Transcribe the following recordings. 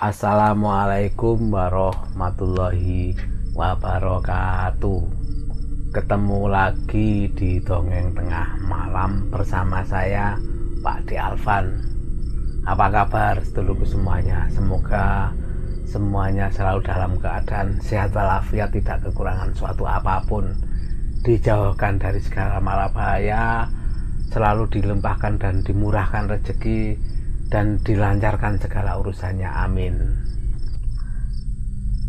Assalamualaikum warahmatullahi wabarakatuh. Ketemu lagi di Dongeng Tengah Malam bersama saya, Pak D. Alvan. Apa kabar sedulurku semuanya? Semoga semuanya selalu dalam keadaan sehat walafiat, tidak kekurangan suatu apapun, dijauhkan dari segala malapahaya, selalu dilimpahkan dan dimurahkan rezeki, dan dilancarkan segala urusannya, amin.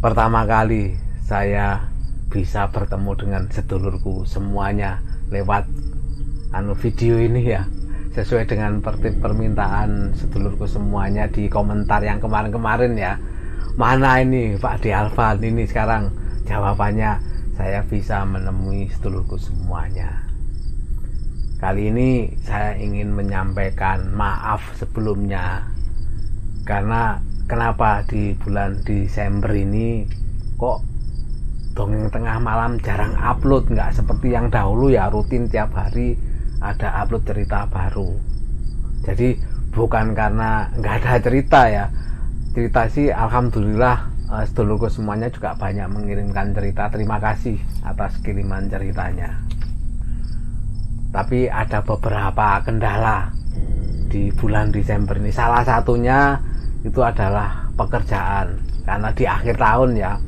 Pertama kali saya bisa bertemu dengan sedulurku semuanya lewat video ini ya, sesuai dengan permintaan sedulurku semuanya di komentar yang kemarin-kemarin ya. Mana ini Pak D. Alvan, ini sekarang jawabannya saya bisa menemui sedulurku semuanya. Kali ini saya ingin menyampaikan maaf sebelumnya, karena kenapa di bulan Desember ini kok Dongeng Tengah Malam jarang upload, nggak seperti yang dahulu ya, rutin tiap hari ada upload cerita baru. Jadi bukan karena nggak ada cerita ya, cerita sih alhamdulillah sedulurku semuanya juga banyak mengirimkan cerita, terima kasih atas kiriman ceritanya. Tapi ada beberapa kendala di bulan Desember ini. Salah satunya itu adalah pekerjaan, karena di akhir tahun ya.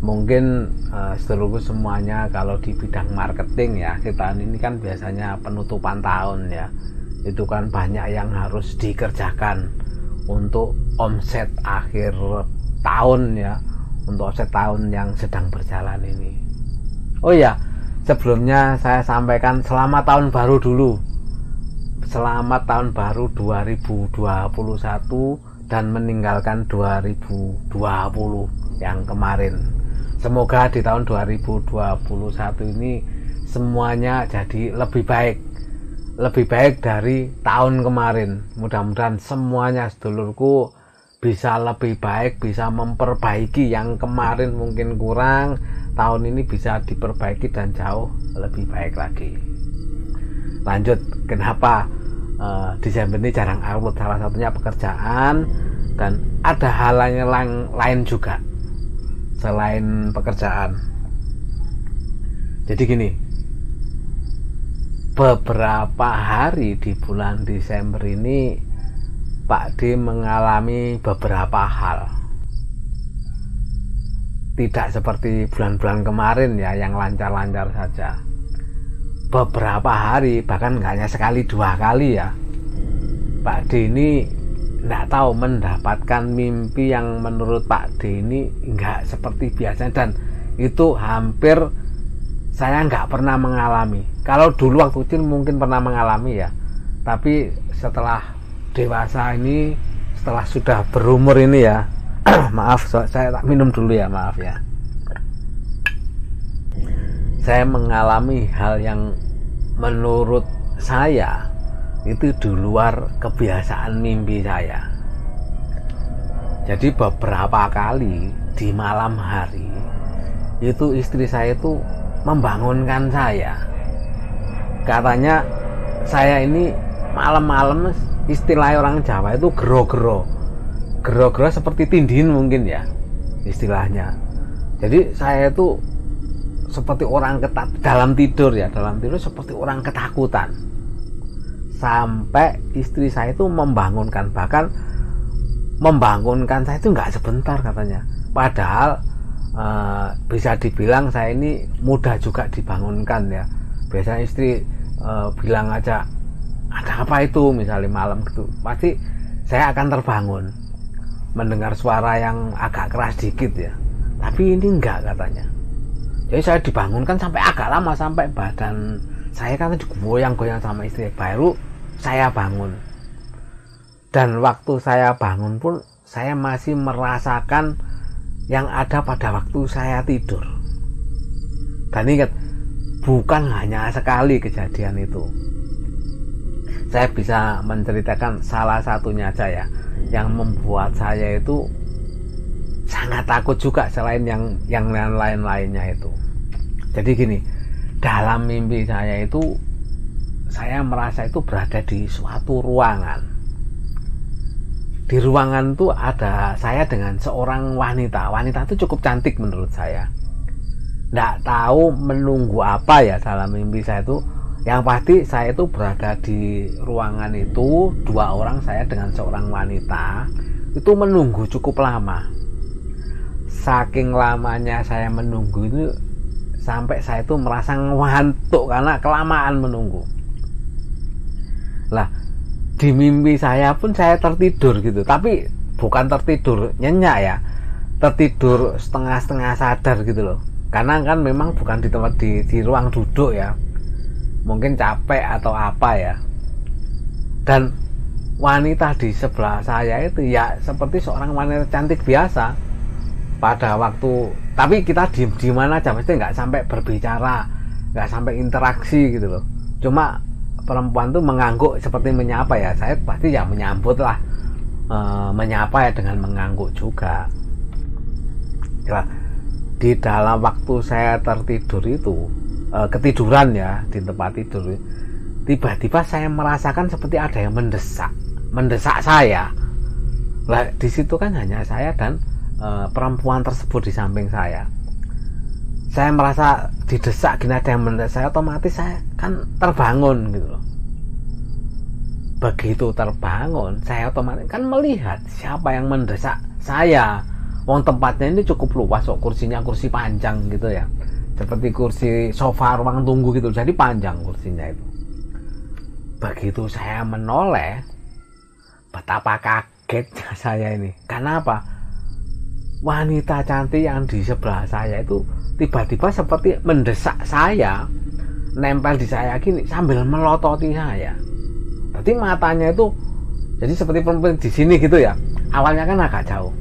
Mungkin sedulurku semuanya kalau di bidang marketing ya, akhir tahun ini kan biasanya penutupan tahun ya. Itu kan banyak yang harus dikerjakan untuk omset akhir tahun ya, untuk omset tahun yang sedang berjalan ini. Oh ya, sebelumnya saya sampaikan selamat tahun baru dulu. Selamat tahun baru 2021 dan meninggalkan 2020 yang kemarin. Semoga di tahun 2021 ini semuanya jadi lebih baik dari tahun kemarin. Mudah-mudahan semuanya sedulurku bisa lebih baik, bisa memperbaiki yang kemarin mungkin kurang, tahun ini bisa diperbaiki dan jauh lebih baik lagi. Lanjut, kenapa Desember ini jarang upload? Salah satunya pekerjaan, dan ada hal lain juga selain pekerjaan. Jadi gini, beberapa hari di bulan Desember ini Pak D mengalami beberapa hal. Tidak seperti bulan-bulan kemarin ya, yang lancar-lancar saja. Beberapa hari, bahkan nggak hanya sekali dua kali ya, Pak D ini nggak tahu mendapatkan mimpi yang menurut Pak D ini nggak seperti biasanya, dan itu hampir saya nggak pernah mengalami. Kalau dulu waktu kecil mungkin pernah mengalami ya, tapi setelah dewasa ini, setelah sudah berumur ini ya, maaf saya tak minum dulu ya, maaf ya. Saya mengalami hal yang menurut saya itu di luar kebiasaan mimpi saya. Jadi beberapa kali di malam hari itu istri saya itu membangunkan saya. Katanya saya ini malam-malam, istilah orang Jawa itu gero-gero seperti tindihin mungkin ya istilahnya. Jadi saya itu seperti orang dalam tidur seperti orang ketakutan, sampai istri saya itu membangunkan, bahkan membangunkan saya itu nggak sebentar katanya. Padahal bisa dibilang saya ini mudah juga dibangunkan ya. Biasanya istri bilang aja, ada apa itu, misalnya malam gitu, pasti saya akan terbangun mendengar suara yang agak keras dikit ya. Tapi ini enggak katanya. Jadi saya dibangunkan sampai agak lama, sampai badan saya kan digoyang-goyang sama istri, baru saya bangun. Dan waktu saya bangun pun saya masih merasakan yang ada pada waktu saya tidur. Dan ingat, bukan hanya sekali kejadian itu. Saya bisa menceritakan salah satunya aja ya, yang membuat saya itu sangat takut juga, selain yang lain-lainnya itu. Jadi gini, dalam mimpi saya itu saya merasa itu berada di suatu ruangan. di ruangan tuh ada saya dengan seorang wanita. Wanita itu cukup cantik menurut saya. Nggak tahu menunggu apa ya dalam mimpi saya itu. Yang pasti saya itu berada di ruangan itu, 2 orang, saya dengan seorang wanita itu menunggu cukup lama. Saking lamanya saya menunggu itu sampai saya itu merasa ngantuk karena kelamaan menunggu. Lah, di mimpi saya pun saya tertidur gitu, tapi bukan tertidur nyenyak ya, tertidur setengah-setengah sadar gitu loh. Karena kan memang bukan di tempat di ruang duduk ya, mungkin capek atau apa ya. Dan wanita di sebelah saya itu ya seperti seorang wanita cantik biasa pada waktu, tapi kita di mana aja, mesti nggak sampai berbicara, nggak sampai interaksi gitu loh. Cuma perempuan tuh mengangguk seperti menyapa ya, saya pasti ya menyambut lah, menyapa ya dengan mengangguk juga ya. Di dalam waktu saya tertidur itu, ketiduran ya di tempat tidur, tiba-tiba saya merasakan seperti ada yang mendesak saya. Lah di situ kan hanya saya dan perempuan tersebut di samping saya. Saya merasa didesak gini, ada yang mendesak saya, otomatis saya kan terbangun gitu loh. Begitu terbangun, saya otomatis kan melihat siapa yang mendesak saya. Wong tempatnya ini cukup luas kok, kursinya kursi panjang gitu ya, seperti kursi sofa ruang tunggu gitu, jadi panjang kursinya itu. Begitu saya menoleh, betapa kagetnya saya ini. Karena apa? Wanita cantik yang di sebelah saya itu tiba-tiba seperti mendesak saya, nempel di saya gini sambil melototi saya. Jadi matanya itu jadi seperti perempuan di sini gitu ya. Awalnya kan agak jauh.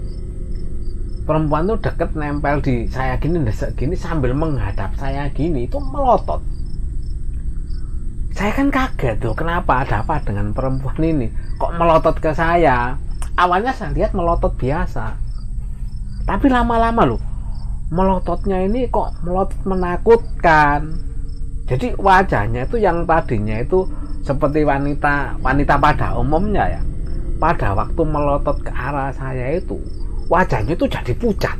Perempuan tuh deket nempel di saya gini, desek gini sambil menghadap saya gini, itu melotot. Saya kan kaget tuh, kenapa, ada apa dengan perempuan ini kok melotot ke saya. Awalnya saya lihat melotot biasa, tapi lama-lama loh melototnya ini kok melotot menakutkan. Jadi wajahnya itu yang tadinya itu seperti wanita pada umumnya ya, pada waktu melotot ke arah saya itu wajahnya itu jadi pucat.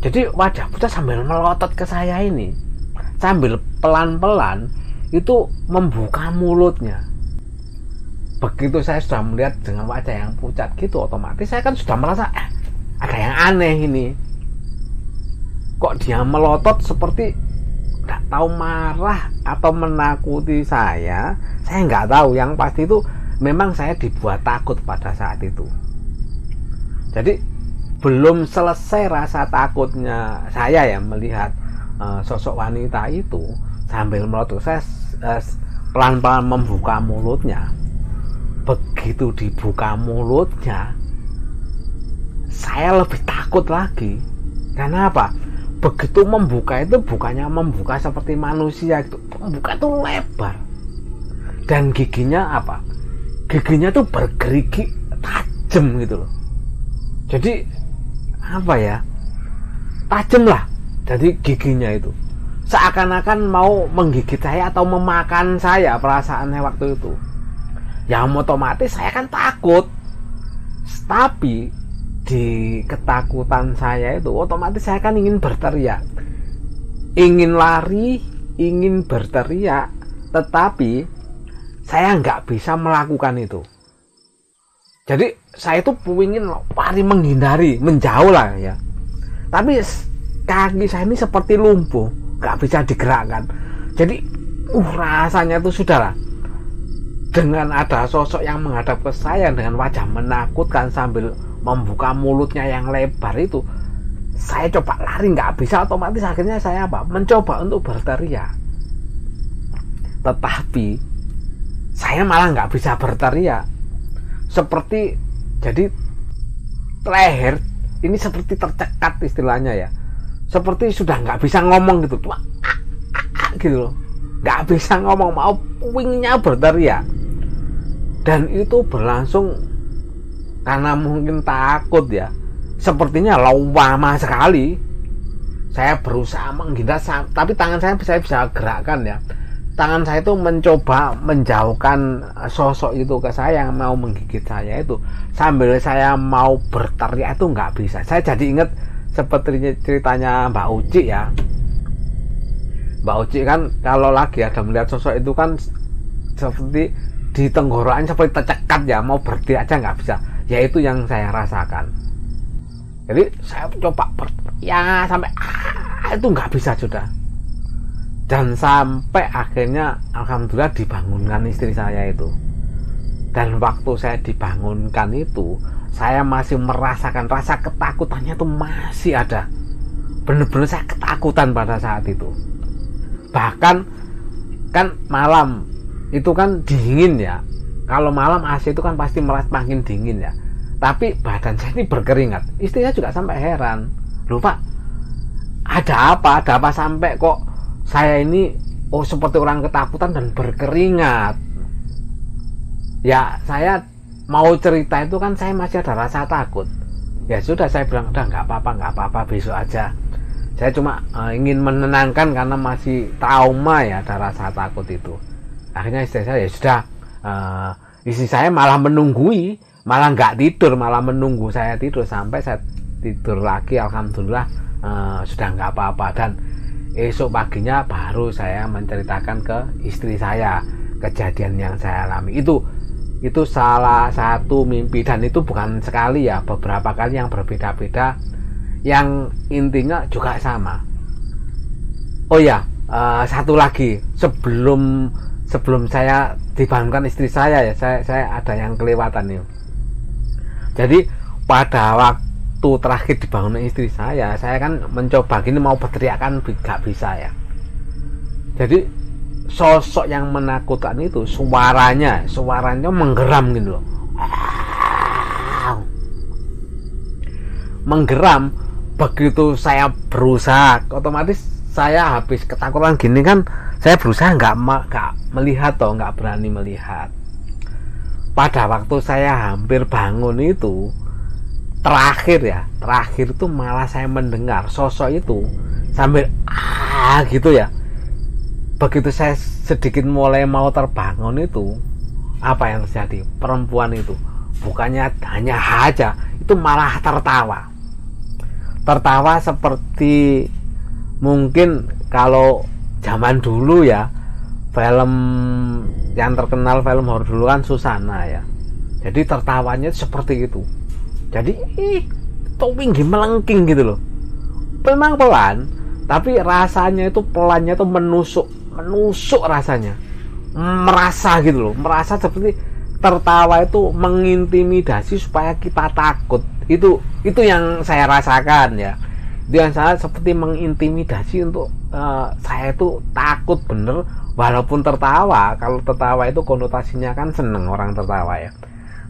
Jadi wajah pucat sambil melotot ke saya ini, sambil pelan-pelan itu membuka mulutnya. Begitu saya sudah melihat dengan wajah yang pucat gitu, otomatis saya kan sudah merasa ada yang aneh ini. Kok dia melotot seperti nggak tahu marah atau menakuti saya nggak tahu. Yang pasti itu memang saya dibuat takut pada saat itu. Jadi belum selesai rasa takutnya saya ya melihat sosok wanita itu sambil melotot, saya pelan-pelan membuka mulutnya. Begitu dibuka mulutnya, saya lebih takut lagi. Karena apa? Begitu membuka itu bukannya membuka seperti manusia itu, membuka itu lebar. Dan giginya apa? Giginya tuh bergerigi tajam gitu loh. Jadi apa ya, tajam lah. Jadi giginya itu seakan-akan mau menggigit saya atau memakan saya, perasaannya waktu itu. Ya otomatis saya kan takut. Tapi di ketakutan saya itu otomatis saya kan ingin berteriak, ingin lari, ingin berteriak, tetapi saya nggak bisa melakukan itu. Jadi saya itu ingin lari, menghindari, menjauh lah ya. Tapi kaki saya ini seperti lumpuh, nggak bisa digerakkan. Jadi rasanya itu sudahlah. Dengan ada sosok yang menghadap ke saya dengan wajah menakutkan sambil membuka mulutnya yang lebar itu, saya coba lari nggak bisa, otomatis akhirnya saya mencoba untuk berteriak. Tetapi saya malah nggak bisa berteriak. Seperti jadi leher ini seperti tercekat istilahnya ya, seperti sudah nggak bisa ngomong gitu, gitu loh, nggak bisa ngomong, mau puingnya berteriak. Dan itu berlangsung karena mungkin takut ya, sepertinya lama sekali. Saya berusaha menghindar, tapi tangan saya bisa gerakkan ya. tangan saya itu mencoba menjauhkan sosok itu ke saya yang mau menggigit saya itu, sambil saya mau berteriak itu nggak bisa. Saya jadi ingat seperti ceritanya Mbak Uci ya. Mbak Uci kan kalau lagi ada melihat sosok itu kan seperti di tenggorokan seperti tercekat ya, mau berteriak aja nggak bisa. Ya itu yang saya rasakan. Jadi saya coba berteriak sampai itu nggak bisa sudah. Dan sampai akhirnya alhamdulillah dibangunkan istri saya itu. Dan waktu saya dibangunkan itu, saya masih merasakan rasa ketakutannya itu masih ada. Benar-benar saya ketakutan pada saat itu. Bahkan kan malam itu kan dingin ya. Kalau malam AC itu kan pasti makin dingin ya. Tapi badan saya ini berkeringat. Istrinya juga sampai heran. Loh Pak, ada apa? Ada apa sampai kok saya ini seperti orang ketakutan dan berkeringat. Ya saya mau cerita itu kan saya masih ada rasa takut. Ya sudah, saya bilang udah nggak apa-apa, besok aja. Saya cuma ingin menenangkan karena masih trauma ya, ada rasa takut itu. Akhirnya istri saya ya sudah, istri saya malah menunggui, malah nggak tidur, malah menunggu saya tidur sampai saya tidur lagi. Alhamdulillah sudah nggak apa-apa. Dan esok paginya baru saya menceritakan ke istri saya kejadian yang saya alami. Itu salah satu mimpi, dan itu bukan sekali ya, beberapa kali yang berbeda-beda, yang intinya juga sama. Oh ya, satu lagi sebelum saya dibangunkan istri saya ya, saya ada yang kelewatan nih. Jadi pada waktu terakhir dibangun istri saya kan mencoba gini mau berteriak kan gak bisa ya. Jadi sosok yang menakutkan itu suaranya menggeram gitu loh, menggeram. Begitu saya berusaha, otomatis saya habis ketakutan gini kan, saya berusaha nggak melihat nggak berani melihat. Pada waktu saya hampir bangun itu terakhir itu malah saya mendengar sosok itu sambil gitu ya. Begitu saya sedikit mulai mau terbangun itu, apa yang terjadi? Perempuan itu bukannya hanya aja, itu malah tertawa seperti mungkin kalau zaman dulu ya, film yang terkenal film horor dulu kan Susana ya. Jadi tertawanya seperti itu. Jadi tinggi melengking gitu loh. Memang pelan, tapi rasanya itu pelannya itu menusuk rasanya. Merasa gitu loh, merasa seperti tertawa itu mengintimidasi supaya kita takut. Itu yang saya rasakan ya. Itu yang saya seperti mengintimidasi untuk saya itu takut bener, walaupun tertawa. Kalau tertawa itu konotasinya kan seneng orang tertawa ya.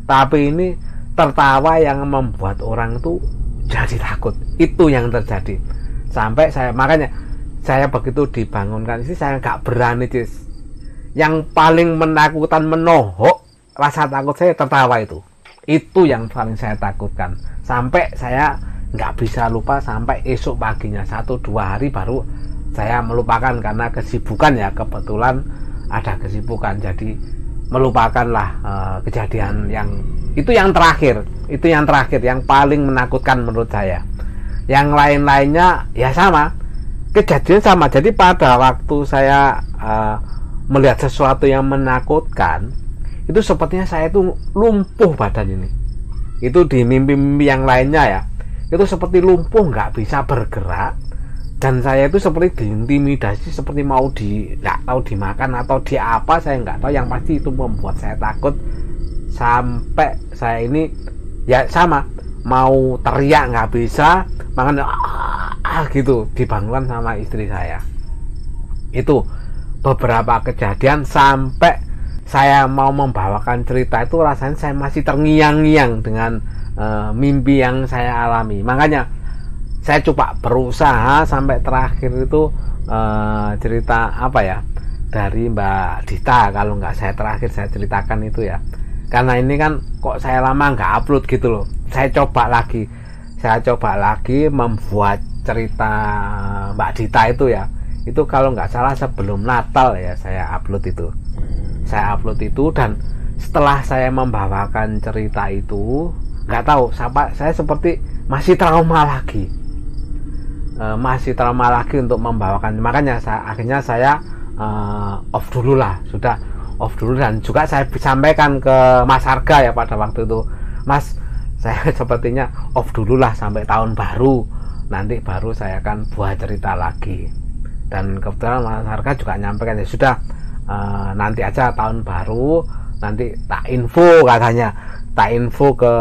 Tapi ini tertawa yang membuat orang itu jadi takut. Itu yang terjadi. Sampai makanya saya begitu dibangunkan sih saya nggak berani. Yang paling menakutkan, menohok rasa takut saya tertawa itu yang paling saya takutkan. Sampai saya nggak bisa lupa sampai esok paginya, 1-2 hari baru saya melupakan karena kesibukan ya, kebetulan ada kesibukan, jadi melupakanlah kejadian yang terakhir, yang paling menakutkan menurut saya. Yang lain-lainnya ya sama, kejadian sama. Jadi pada waktu saya melihat sesuatu yang menakutkan, itu sepertinya saya itu lumpuh badan ini. Itu di mimpi-mimpi yang lainnya ya, itu seperti lumpuh, nggak bisa bergerak, dan saya itu seperti diintimidasi, seperti mau nggak tahu dimakan atau di apa, saya nggak tahu. Yang pasti itu membuat saya takut sampai saya ini ya sama, mau teriak nggak bisa, makanya gitu dibangunkan sama istri saya. Itu beberapa kejadian sampai saya mau membawakan cerita itu rasanya saya masih terngiang-ngiang dengan mimpi yang saya alami. Makanya saya coba berusaha sampai terakhir itu cerita apa ya dari Mbak Dita, kalau nggak saya terakhir saya ceritakan itu ya. Karena ini kan kok saya lama nggak upload gitu loh. Saya coba lagi membuat cerita Mbak Dita itu ya, Itu kalau nggak salah sebelum Natal ya saya upload itu. Dan setelah saya membawakan cerita itu, nggak tahu saya seperti masih trauma lagi. Untuk membawakan, makanya akhirnya saya off dulu lah, sudah off dulu. Dan juga saya sampaikan ke Mas Harga ya pada waktu itu, Mas, saya sepertinya off dulu lah sampai tahun baru, nanti baru saya akan buat cerita lagi. Dan kebetulan Mas Harga juga nyampaikan, ya sudah, nanti aja tahun baru, nanti tak info katanya, tak info ke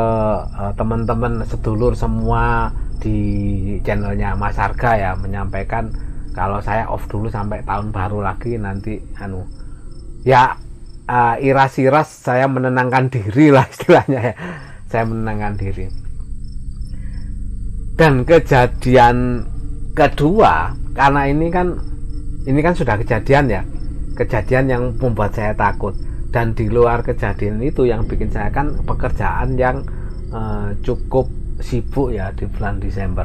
teman-teman sedulur semua di channelnya Mas Harga ya, menyampaikan kalau saya off dulu sampai tahun baru lagi, nanti iras-iras saya menenangkan diri lah istilahnya ya, saya menenangkan diri. Dan kejadian kedua, karena ini kan sudah kejadian ya, kejadian yang membuat saya takut. Dan di luar kejadian itu yang bikin saya kan pekerjaan yang cukup sibuk ya di bulan Desember.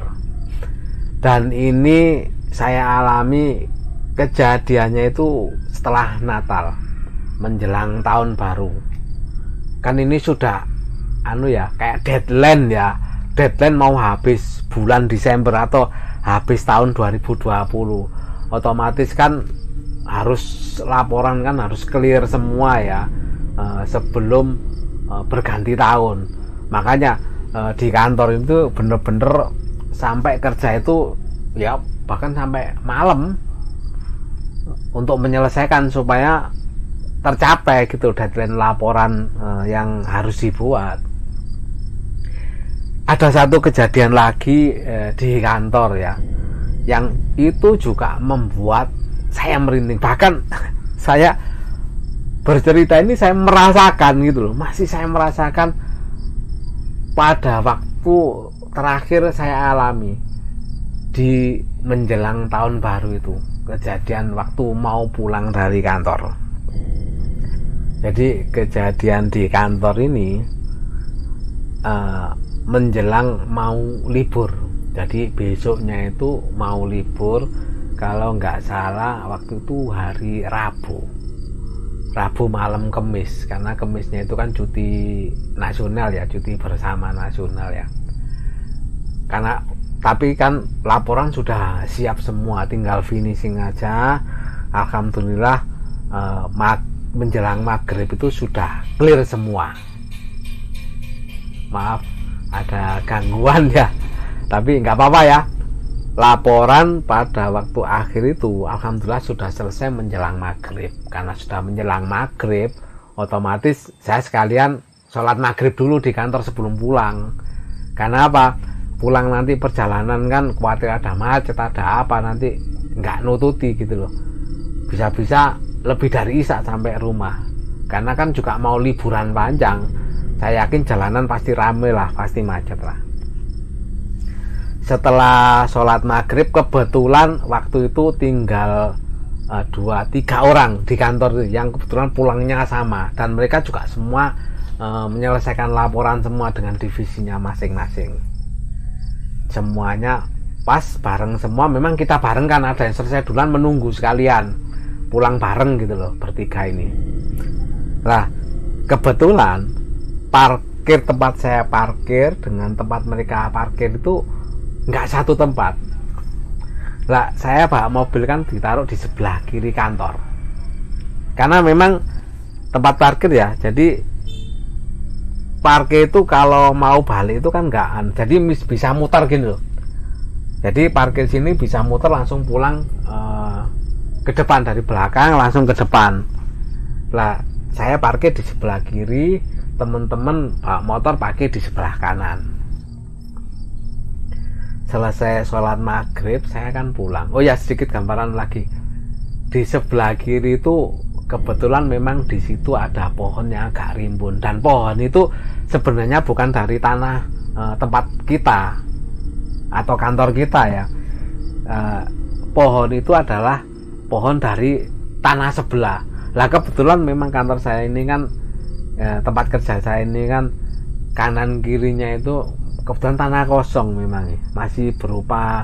Dan ini saya alami kejadiannya itu setelah Natal menjelang tahun baru. Kan ini sudah kayak deadline mau habis bulan Desember atau habis tahun 2020. Otomatis kan harus laporan, kan harus clear semua ya sebelum berganti tahun. Makanya di kantor itu bener-bener sampai kerja itu ya bahkan sampai malam untuk menyelesaikan supaya tercapai gitu deadline laporan yang harus dibuat. Ada satu kejadian lagi di kantor ya, yang itu juga membuat saya merinding. Bahkan saya bercerita ini saya merasakan gitu loh, masih saya merasakan pada waktu terakhir saya alami di menjelang tahun baru itu, kejadian waktu mau pulang dari kantor. Jadi kejadian di kantor ini menjelang mau libur, jadi besoknya itu mau libur, kalau nggak salah waktu itu hari Rabu malam Kemis, karena Kemisnya itu kan cuti nasional ya, cuti bersama nasional ya. Tapi kan laporan sudah siap semua, tinggal finishing aja. Alhamdulillah menjelang maghrib itu sudah clear semua. Maaf ada gangguan ya, tapi nggak apa-apa ya. Laporan pada waktu akhir itu alhamdulillah sudah selesai menjelang maghrib. Karena sudah menjelang maghrib, otomatis saya sekalian sholat maghrib dulu di kantor sebelum pulang. Karena apa? Pulang nanti perjalanan kan khawatir ada macet, ada apa, nanti nggak nututi gitu loh. Bisa-bisa lebih dari isya sampai rumah. Karena kan juga mau liburan panjang, saya yakin jalanan pasti rame lah, pasti macet lah. Setelah sholat maghrib, kebetulan waktu itu tinggal 2-3 orang di kantor yang kebetulan pulangnya sama, dan mereka juga semua menyelesaikan laporan semua dengan divisinya masing-masing. Semuanya pas bareng semua, memang kita bareng kan, ada yang selesai duluan menunggu sekalian pulang bareng gitu loh, bertiga ini. Nah kebetulan tempat saya parkir dengan tempat mereka parkir itu nggak satu tempat. Lah saya bawa mobil kan ditaruh di sebelah kiri kantor, karena memang tempat parkir ya, jadi parkir itu kalau mau balik itu kan nggak, jadi bisa muter gitu loh. Jadi parkir sini bisa muter langsung pulang ke depan, dari belakang langsung ke depan. Lah saya parkir di sebelah kiri, teman-teman bawa motor parkir di sebelah kanan. Selesai sholat maghrib saya kan pulang. Oh ya, sedikit gambaran lagi, di sebelah kiri itu kebetulan memang di situ ada pohon yang agak rimbun, dan pohon itu sebenarnya bukan dari tanah tempat kita atau kantor kita ya. Pohon itu adalah pohon dari tanah sebelah. Lah kebetulan memang kantor saya ini kan tempat kerja saya ini kan kanan kirinya itu kebetulan tanah kosong, memang masih berupa,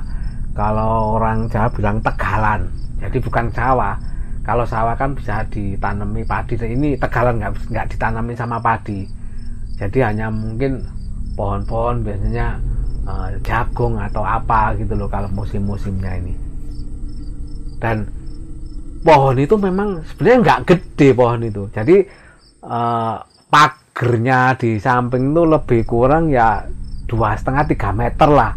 kalau orang Jawa bilang tegalan. jadi bukan sawah. Kalau sawah kan bisa ditanami padi, ini Tegalan nggak ditanami sama padi, jadi hanya mungkin pohon-pohon, biasanya jagung atau apa gitu loh kalau musim-musimnya ini. Dan pohon itu memang sebenarnya nggak gede pohon itu, jadi pagernya di samping itu lebih kurang ya 2,5-3 meter lah.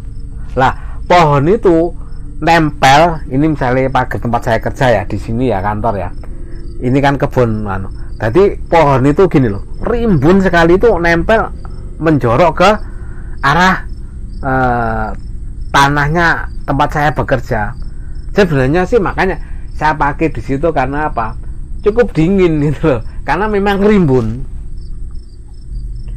Pohon itu nempel, ini misalnya pagar tempat saya kerja ya, di sini ya kantor ya, ini kan kebun jadi pohon itu gini loh, rimbun sekali itu nempel menjorok ke arah tanahnya tempat saya bekerja. Sebenarnya sih makanya saya pakai di situ karena apa, cukup dingin gitu loh, karena memang rimbun,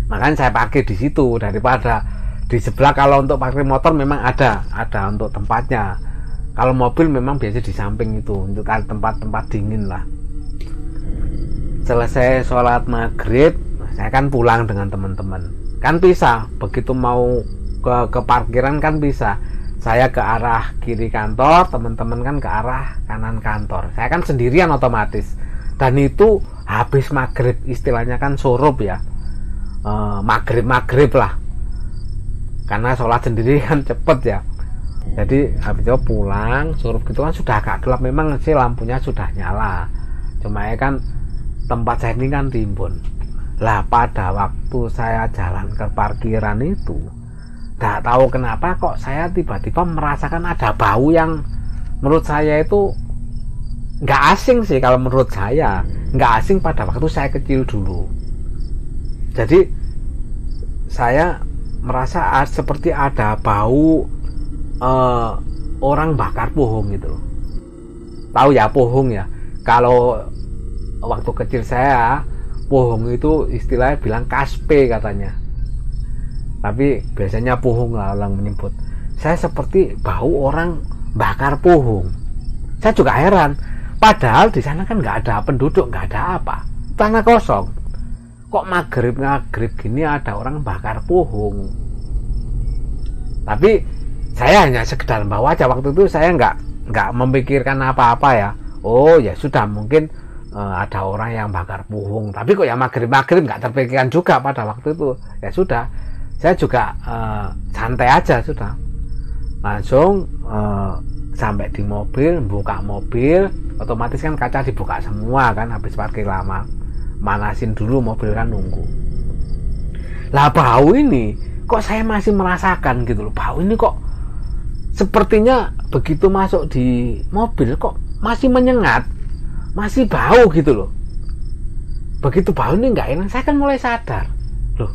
makanya saya pakai di situ daripada di sebelah. Kalau untuk parkir motor memang ada untuk tempatnya. Kalau mobil memang biasa di samping itu untuk tempat-tempat dingin lah. Selesai sholat maghrib, saya kan pulang dengan teman-teman. Kan bisa, begitu mau ke parkiran kan bisa. Saya ke arah kiri kantor, teman-teman kan ke arah kanan kantor. Saya kan sendirian otomatis. Dan itu habis maghrib, istilahnya kan surup ya. Maghrib lah. Karena sholat sendiri kan cepet ya. Jadi habis itu pulang surup gitu kan sudah agak gelap, memang sih lampunya sudah nyala, cuma ya kan tempat saya ini kan timbun lah. Pada waktu saya jalan ke parkiran itu, nggak tahu kenapa kok saya tiba-tiba merasakan ada bau yang menurut saya itu nggak asing sih. Kalau menurut saya nggak asing pada waktu saya kecil dulu. Jadi saya merasa seperti ada bau orang bakar pohon gitu loh. Tahu ya pohon ya, kalau waktu kecil saya pohon itu istilahnya bilang kaspe katanya, tapi biasanya pohon lah orang menyebut. Saya seperti bau orang bakar pohon. Saya juga heran, padahal di sana kan nggak ada penduduk, nggak ada apa, tanah kosong, kok maghrib gini ada orang bakar pohon. Tapi saya hanya sekedar bawa aja, waktu itu saya nggak memikirkan apa-apa ya. Oh ya sudah, mungkin ada orang yang bakar pohon, tapi kok ya maghrib nggak terpikirkan juga pada waktu itu. Ya sudah, saya juga santai aja sudah, langsung sampai di mobil, buka mobil, otomatis kan kaca dibuka semua kan, habis parkir lama, manasin dulu mobil kan nunggu. Lah bau ini kok saya masih merasakan gitu loh, bau ini kok sepertinya begitu masuk di mobil kok masih menyengat, masih bau gitu loh. Begitu bau ini nggak enak, saya kan mulai sadar, loh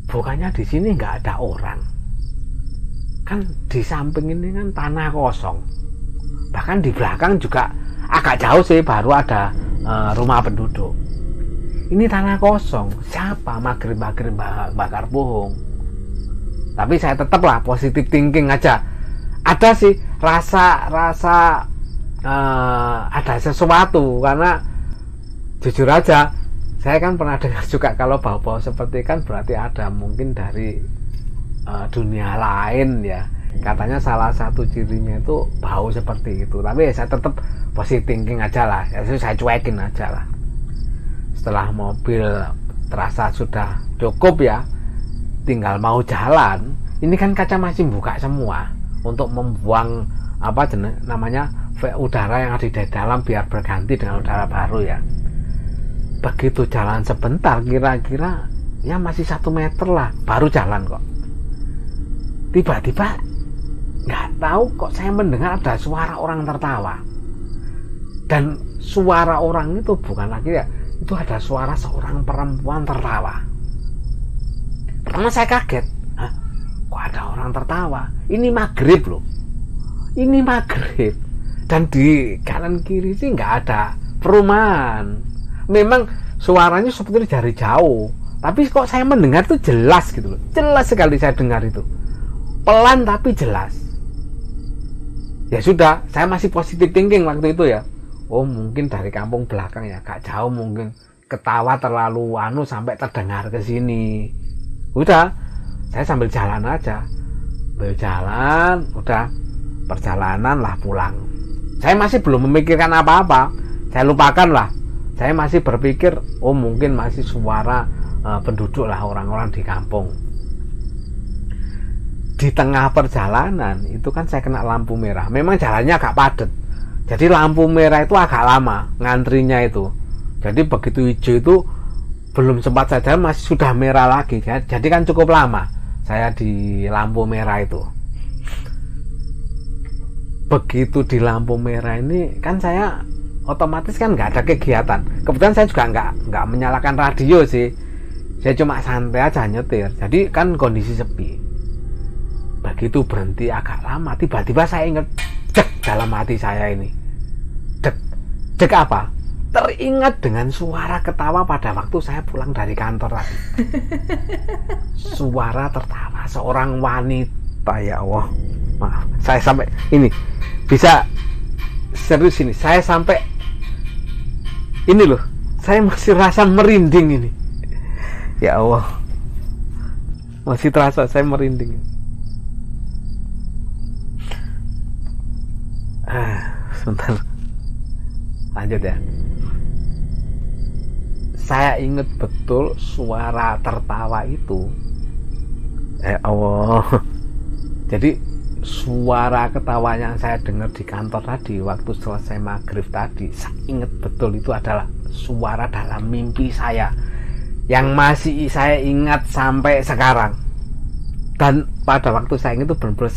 bukannya di sini nggak ada orang, kan di samping ini kan tanah kosong, bahkan di belakang juga agak jauh sih baru ada rumah penduduk. Ini tanah kosong, siapa maghrib bakar pohon? Tapi saya tetaplah positif thinking aja. Ada sih rasa ada sesuatu, karena jujur aja saya kan pernah dengar juga kalau bau-bau seperti kan berarti ada mungkin dari dunia lain ya. Katanya salah satu cirinya itu bau seperti itu. Tapi saya tetap positif thinking aja lah. Ya saya cuekin aja lah. Setelah mobil terasa sudah cukup ya, tinggal mau jalan, ini kan kaca masih buka semua untuk membuang apa namanya udara yang ada di dalam biar berganti dengan udara baru ya. Begitu jalan sebentar, kira-kira ya masih 1 meter lah, baru jalan kok. Tiba-tiba nggak tahu kok saya mendengar ada suara orang tertawa. Dan suara orang itu bukan lagi ya, itu ada suara seorang perempuan tertawa. Pertama saya kaget, hah, kok ada orang tertawa? Ini maghrib loh, ini maghrib, dan di kanan kiri sih nggak ada perumahan. Memang suaranya seperti dari jauh, tapi kok saya mendengar itu jelas gitu loh, jelas sekali saya dengar itu, pelan tapi jelas. Ya sudah, saya masih positive thinking waktu itu ya. Oh mungkin dari kampung belakang ya, gak jauh, mungkin ketawa terlalu sampai terdengar ke sini. Udah, saya sambil jalan aja, sambil jalan, udah perjalanan lah pulang. Saya masih belum memikirkan apa-apa, saya lupakan lah. Saya masih berpikir, oh mungkin masih suara penduduk lah, orang-orang di kampung. Di tengah perjalanan itu kan saya kena lampu merah. Memang jalannya agak padat, jadi lampu merah itu agak lama ngantrinya itu. Jadi begitu hijau itu belum sempat saja masih sudah merah lagi. Jadi kan cukup lama saya di lampu merah itu. Begitu di lampu merah ini kan saya otomatis kan nggak ada kegiatan. Kebetulan saya juga nggak menyalakan radio sih. Saya cuma santai aja nyetir. Jadi kan kondisi sepi. Begitu berhenti agak lama, tiba-tiba saya ingat, dek dalam hati saya ini. Dek apa? Teringat dengan suara ketawa pada waktu saya pulang dari kantor tadi. Suara tertawa seorang wanita, ya Allah. Maaf, saya sampai ini bisa serius ini. Saya sampai ini loh, saya masih rasa merinding ini. Ya Allah, masih terasa saya merinding. Sebentar, lanjut ya. Saya ingat betul suara tertawa itu. Allah. Jadi suara ketawa yang saya dengar di kantor tadi waktu selesai maghrib tadi, saya ingat betul itu adalah suara dalam mimpi saya yang masih saya ingat sampai sekarang. Dan pada waktu saya ingat itu benar-benar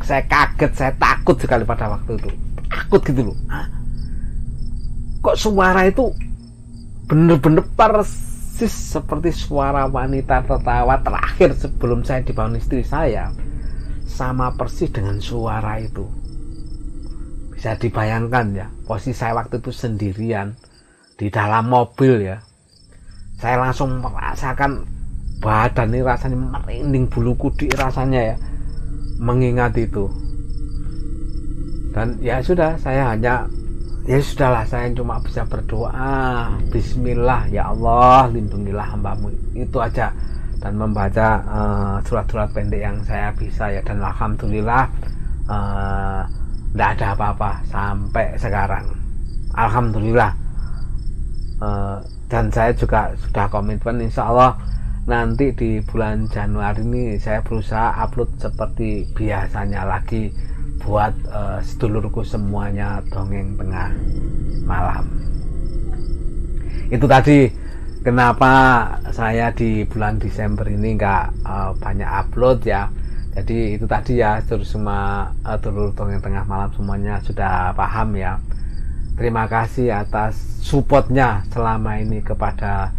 saya kaget, saya takut sekali pada waktu itu. Takut gitu loh. Kok suara itu bener-bener persis seperti suara wanita tertawa terakhir sebelum saya dibangun istri saya. Sama persis dengan suara itu. Bisa dibayangkan ya, posisi saya waktu itu sendirian di dalam mobil ya. Saya langsung merasakan badan ini rasanya merinding, bulu kuduk rasanya ya, mengingat itu. Dan ya sudah, saya hanya ya sudahlah, saya cuma bisa berdoa, bismillah ya Allah lindungilah hambamu, itu aja, dan membaca surat-surat pendek yang saya bisa ya. Dan alhamdulillah tidak ada apa-apa sampai sekarang, alhamdulillah. Dan saya juga sudah komitmen, insya Allah nanti di bulan Januari ini saya berusaha upload seperti biasanya lagi buat sedulurku semuanya dongeng tengah malam. Itu tadi kenapa saya di bulan Desember ini nggak banyak upload ya. Jadi itu tadi ya, semua dulur dongeng tengah malam semuanya sudah paham ya. Terima kasih atas supportnya selama ini kepada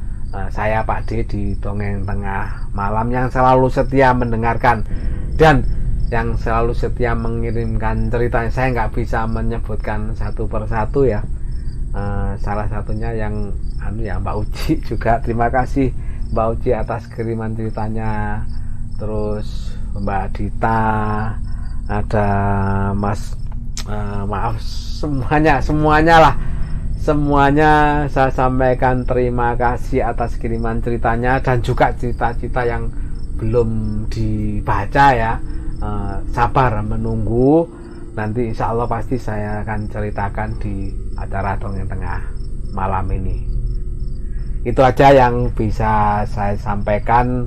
saya Pak D di Dongeng Tengah Malam, yang selalu setia mendengarkan dan yang selalu setia mengirimkan ceritanya. Saya nggak bisa menyebutkan satu persatu ya. Salah satunya yang Mbak Uci juga. Terima kasih Mbak Uci atas kiriman ceritanya. Terus Mbak Dita, ada Mas maaf semuanya lah. Semuanya saya sampaikan terima kasih atas kiriman ceritanya dan juga cerita-cerita yang belum dibaca ya. Sabar menunggu, nanti insya Allah pasti saya akan ceritakan di acara Dongeng Tengah Malam ini. Itu aja yang bisa saya sampaikan.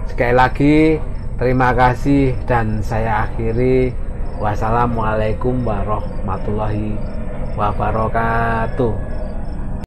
Sekali lagi terima kasih dan saya akhiri. Wassalamualaikum warahmatullahi wabarakatuh.